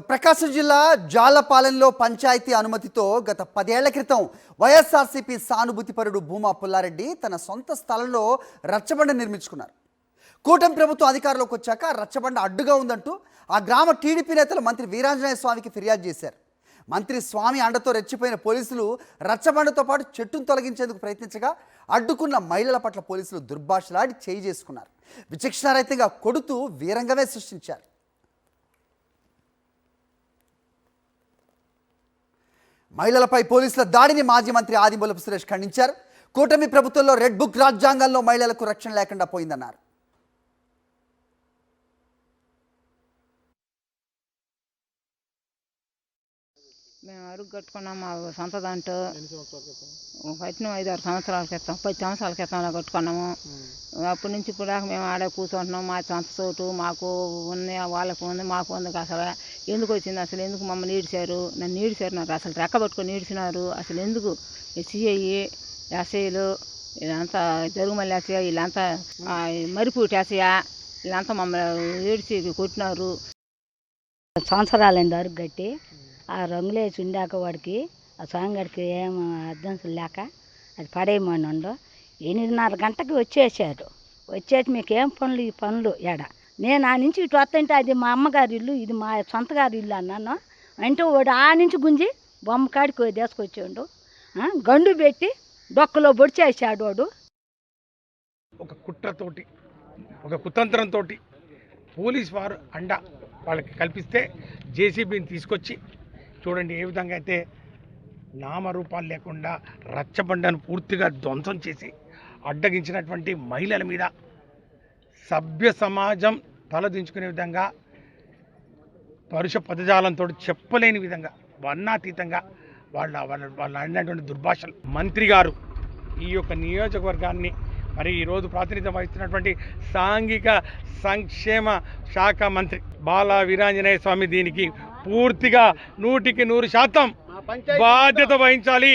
ప్రకాశం జిల్లా జాలపాలెంలో పంచాయతీ అనుమతితో గత 10 ఏళ్ల క్రితం వైఎస్ఆర్సీపీ సానుభూతిపరుడు భూమా పుల్లారెడ్డి తన సొంత స్థలంలో రచ్చబండ నిర్మించుకున్నారు. కూటమి ప్రభుత్వం అధికారంలోకి వచ్చాక రచ్చబండ అడ్డుగా ఉందంటూ ఆ గ్రామ టీడీపీ నేతలు మంత్రి వీరాంజనేయ స్వామికి ఫిర్యాదు చేశారు. మంత్రి స్వామి అండతో రెచ్చిపోయిన పోలీసులు రచ్చబండతో పాటు చెట్టును తొలగించేందుకు ప్రయత్నించగా అడ్డుకున్న మహిళల పట్ల పోలీసులు దుర్భాషలాడి చేయి చేసుకున్నారు. విచక్షణారహితంగా కొడుతూ వీరంగమే సృష్టించారు. మహిళలపై పోలీసుల దాడిని మాజీ మంత్రి ఆదిమూలపు సురేష్ ఖండించారు. కూటమి ప్రభుత్వంలో రెడ్ బుక్ రాజ్యాంగంలో మహిళలకు రక్షణ లేకుండా పోయిందన్నారు. మేము అరుగు కట్టుకున్నాం మా సొంత దాంట్లో కట్టినాం 5-6 సంవత్సరాల క్రితం 10 సంవత్సరాల క్రితంలో కట్టుకున్నాము. అప్పటి నుంచి ఇప్పుడు దాకా మేము ఆడే కూర్చుంటున్నాం. మా సొంత చోటు మాకు ఉంది, వాళ్ళకు ఉంది, మాకు ఉంది. అసలు ఎందుకు వచ్చింది, అసలు ఎందుకు మమ్మల్ని ఈడ్చారు, నన్ను ఈడ్చారు, నాకు అసలు రెక్క పట్టుకొని ఈడ్చినారు. అసలు ఎందుకు సిఐ ఎస్ఐలు వీళ్ళంతా జరుగుమల్లి ఎస్ఐ వీళ్ళంతా మరిపూటి ఎస్ఐ వీళ్ళంతా మమ్మల్ని ఈడ్చి కొట్టినారు. సంవత్సరాలైంది అరుగు కట్టి ఆ రంగులేసి ఉండాక వాడికి ఆ స్వామిగాడికి ఏం అర్థం లేక అది పడేయమని ఉండు. 8:30 గంటకి వచ్చేసారు. వచ్చేసి మీకు ఏం పనులు ఈ పనులు ఏడ నేను ఆ నుంచి ఇటు వస్తుంటే అది మా అమ్మగారి ఇల్లు, ఇది మా సొంత గారి ఇల్లు అన్నాను. అంటే వాడు ఆ నుంచి గుంజి బొమ్మ కాడికి తీసుకొచ్చాడు. గండు పెట్టి డొక్కలో పొడిచేసాడు వాడు. ఒక కుట్రతోటి ఒక కుతంత్రంతో పోలీస్ వారు అండ వాళ్ళకి కల్పిస్తే జేసీబీని తీసుకొచ్చి చూడండి ఏ విధంగా అయితే నామరూపాలు లేకుండా రచ్చబండను పూర్తిగా ధ్వంసం చేసి అడ్డగించినటువంటి మహిళల మీద సభ్య సమాజం తలదించుకునే విధంగా పరుష పదజాలంతో చెప్పలేని విధంగా వర్ణాతీతంగా వాళ్ళ ఆడినటువంటి దుర్భాషలు. మంత్రి గారు ఈ యొక్క నియోజకవర్గాన్ని మరి ఈరోజు ప్రాతినిధ్యం వహిస్తున్నటువంటి సాంఘిక సంక్షేమ శాఖ మంత్రి బాలా వీరాంజనేయ స్వామి దీనికి పూర్తిగా 100% బాధ్యత వహించాలి.